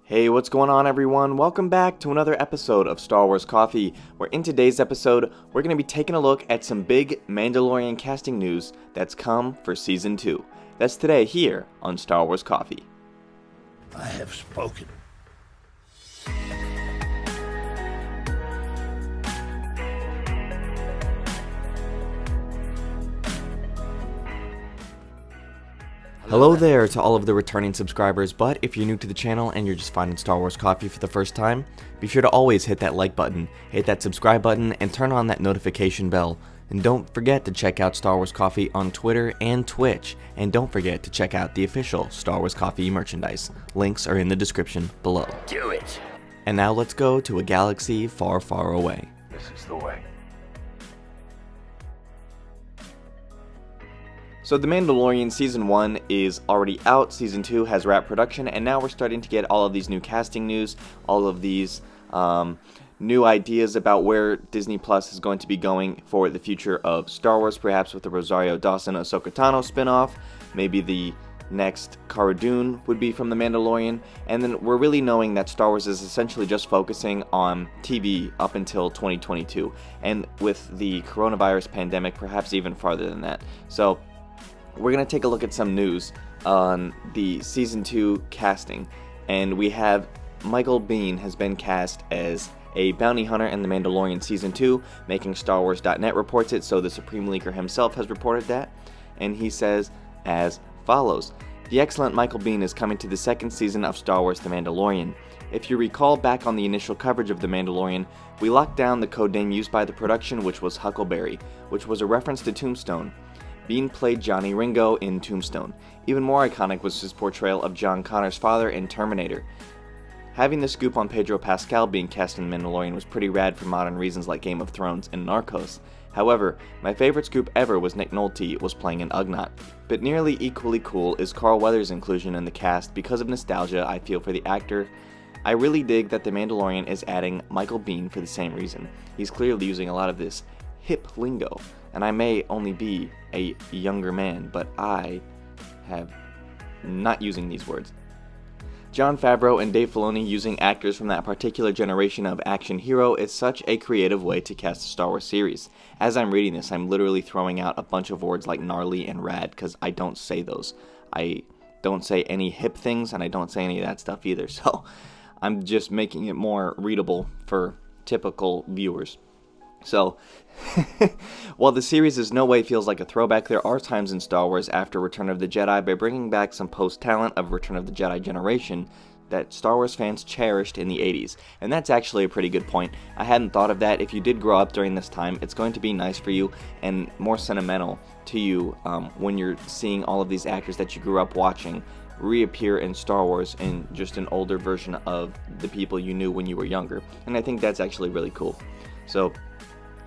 Hey, what's going on everyone? Welcome back to another episode of Star Wars Coffee, where in today's episode, we're going to be taking a look at some big Mandalorian casting news that's come for Season 2. That's today here on Star Wars Coffee. I have spoken. Hello there to all of the returning subscribers, but if you're new to the channel and you're just finding Star Wars Coffee for the first time, be sure to always hit that like button, hit that subscribe button, and turn on that notification bell. And don't forget to check out Star Wars Coffee on Twitter and Twitch, and don't forget to check out the official Star Wars Coffee merchandise. Links are in the description below. Do it. And now let's go to a galaxy far, far away. This is the way. So The Mandalorian Season 1 is already out, Season 2 has wrapped production, and now we're starting to get all of these new casting news, all of these new ideas about where Disney Plus is going to be going for the future of Star Wars, perhaps with the Rosario, Dawson, Ahsoka, Tano spinoff. Maybe the next Cara Dune would be from The Mandalorian, and then we're really knowing that Star Wars is essentially just focusing on TV up until 2022, and with the coronavirus pandemic, perhaps even farther than that. So we're going to take a look at some news on the Season 2 casting, and we have Michael Biehn has been cast as a bounty hunter in The Mandalorian Season 2, making StarWars.net reports it, so the Supreme Leaker himself has reported that, and he says as follows: "The excellent Michael Biehn is coming to the second season of Star Wars The Mandalorian. If you recall back on the initial coverage of The Mandalorian, we locked down the codename used by the production, which was Huckleberry, which was a reference to Tombstone. Biehn played Johnny Ringo in Tombstone. Even more iconic was his portrayal of John Connor's father in Terminator. Having the scoop on Pedro Pascal being cast in Mandalorian was pretty rad for modern reasons like Game of Thrones and Narcos. However, my favorite scoop ever was Nick Nolte was playing an Ugnaught. But nearly equally cool is Carl Weathers' inclusion in the cast because of nostalgia I feel for the actor. I really dig that The Mandalorian is adding Michael Biehn for the same reason. He's clearly using a lot of this hip lingo, and I may only be a younger man, but I have not using these words. Jon Favreau and Dave Filoni using actors from that particular generation of action hero is such a creative way to cast a Star Wars series. As I'm reading this, I'm literally throwing out a bunch of words like gnarly and rad, because I don't say those. I don't say any hip things, and I don't say any of that stuff either, so I'm just making it more readable for typical viewers. So, while the series in no way feels like a throwback, there are times in Star Wars after Return of the Jedi, by bringing back some post-talent of Return of the Jedi generation, that Star Wars fans cherished in the 80s. And that's actually a pretty good point. I hadn't thought of that. If you did grow up during this time, it's going to be nice for you and more sentimental to you when you're seeing all of these actors that you grew up watching reappear in Star Wars in just an older version of the people you knew when you were younger. And I think that's actually really cool. So,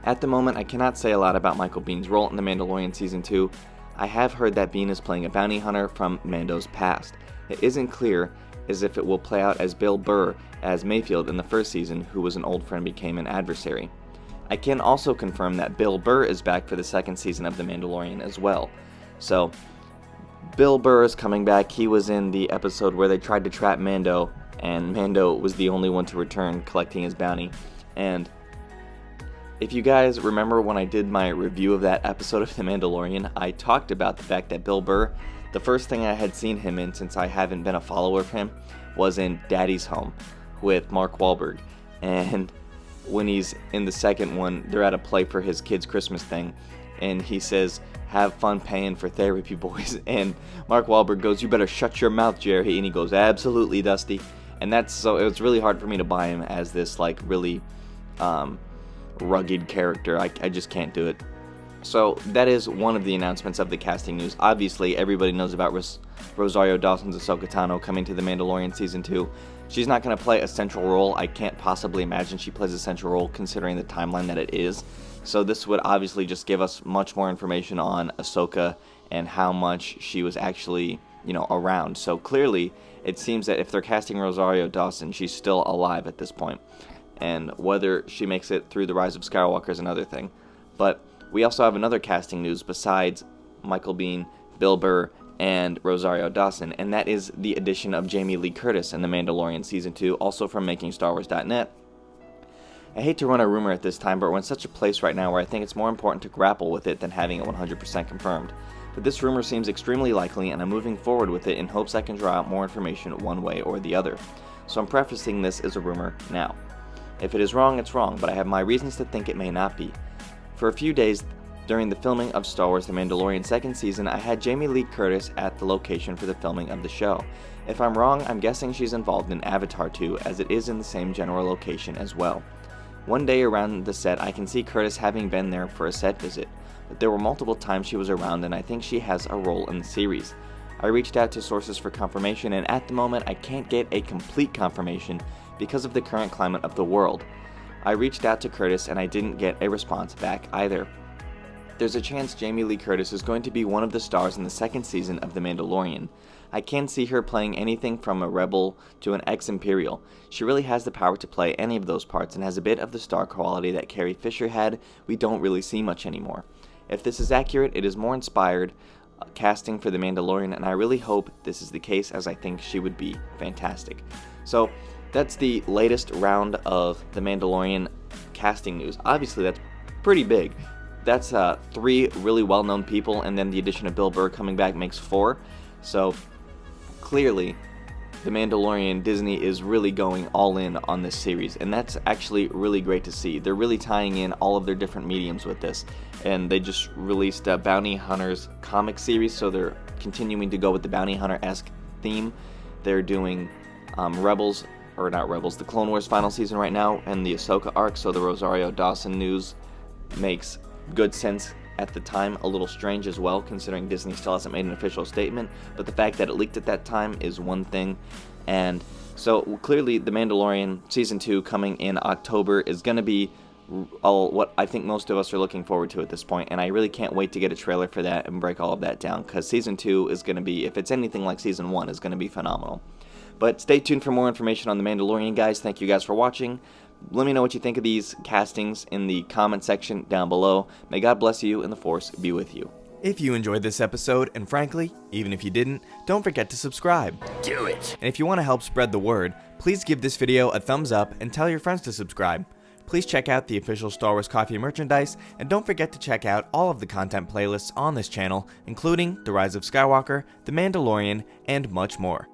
at the moment, I cannot say a lot about Michael Biehn's role in The Mandalorian Season 2. I have heard that Biehn is playing a bounty hunter from Mando's past. It isn't clear as if it will play out as Bill Burr as Mayfield in the first season, who was an old friend became an adversary. I can also confirm that Bill Burr is back for the second season of The Mandalorian as well. So, Bill Burr is coming back. He was in the episode where they tried to trap Mando, and Mando was the only one to return collecting his bounty. And if you guys remember when I did my review of that episode of The Mandalorian, I talked about the fact that Bill Burr, the first thing I had seen him in since I haven't been a follower of him, was in Daddy's Home with Mark Wahlberg. And when he's in the second one, they're at a play for his kid's Christmas thing, and he says, "Have fun paying for therapy, boys." And Mark Wahlberg goes, "You better shut your mouth, Jerry." And he goes, "Absolutely, Dusty." And that's so it was really hard for me to buy him as this like really rugged character. I just can't do it. So that is one of the announcements of the casting news. Obviously, everybody knows about Rosario Dawson's Ahsoka Tano coming to The Mandalorian Season 2. She's not going to play a central role. I can't possibly imagine she plays a central role considering the timeline that it is. So this would obviously just give us much more information on Ahsoka and how much she was actually, around. So clearly, it seems that if they're casting Rosario Dawson, she's still alive at this point. And whether she makes it through The Rise of Skywalker is another thing. But we also have another casting news besides Michael Biehn, Bill Burr, and Rosario Dawson, and that is the addition of Jamie Lee Curtis in The Mandalorian Season 2, also from MakingStarWars.net. I hate to run a rumor at this time, but we're in such a place right now where I think it's more important to grapple with it than having it 100% confirmed. But this rumor seems extremely likely, and I'm moving forward with it in hopes I can draw out more information one way or the other. So I'm prefacing this as a rumor now. If it is wrong, it's wrong, but I have my reasons to think it may not be. For a few days during the filming of Star Wars The Mandalorian second season, I had Jamie Lee Curtis at the location for the filming of the show. If I'm wrong, I'm guessing she's involved in Avatar 2, as it is in the same general location as well. One day around the set, I can see Curtis having been there for a set visit, but there were multiple times she was around, and I think she has a role in the series. I reached out to sources for confirmation, and at the moment I can't get a complete confirmation because of the current climate of the world. I reached out to Curtis and I didn't get a response back either. There's a chance Jamie Lee Curtis is going to be one of the stars in the second season of The Mandalorian. I can't see her playing anything from a rebel to an ex-Imperial. She really has the power to play any of those parts and has a bit of the star quality that Carrie Fisher had. We don't really see much anymore. If this is accurate, it is more inspired casting for The Mandalorian, and I really hope this is the case, as I think she would be fantastic. So that's the latest round of The Mandalorian casting news. Obviously that's pretty big. That's 3 really well-known people, and then the addition of Bill Burr coming back makes 4. So clearly, The Mandalorian, Disney is really going all in on this series, and that's actually really great to see. They're really tying in all of their different mediums with this, and they just released a Bounty Hunters comic series, so they're continuing to go with the Bounty Hunter-esque theme. They're doing the Clone Wars final season right now, and the Ahsoka arc, so the Rosario Dawson news makes good sense at the time, a little strange as well, considering Disney still hasn't made an official statement, but the fact that it leaked at that time is one thing. And so clearly The Mandalorian Season 2 coming in October is going to be what I think most of us are looking forward to at this point, and I really can't wait to get a trailer for that and break all of that down, because Season 2 is going to be, if it's anything like Season 1, is going to be phenomenal. But stay tuned for more information on The Mandalorian, guys. Thank you guys for watching. Let me know what you think of these castings in the comment section down below. May God bless you and the Force be with you. If you enjoyed this episode, and frankly, even if you didn't, don't forget to subscribe. Do it! And if you want to help spread the word, please give this video a thumbs up and tell your friends to subscribe. Please check out the official Star Wars Coffee merchandise, and don't forget to check out all of the content playlists on this channel, including The Rise of Skywalker, The Mandalorian, and much more.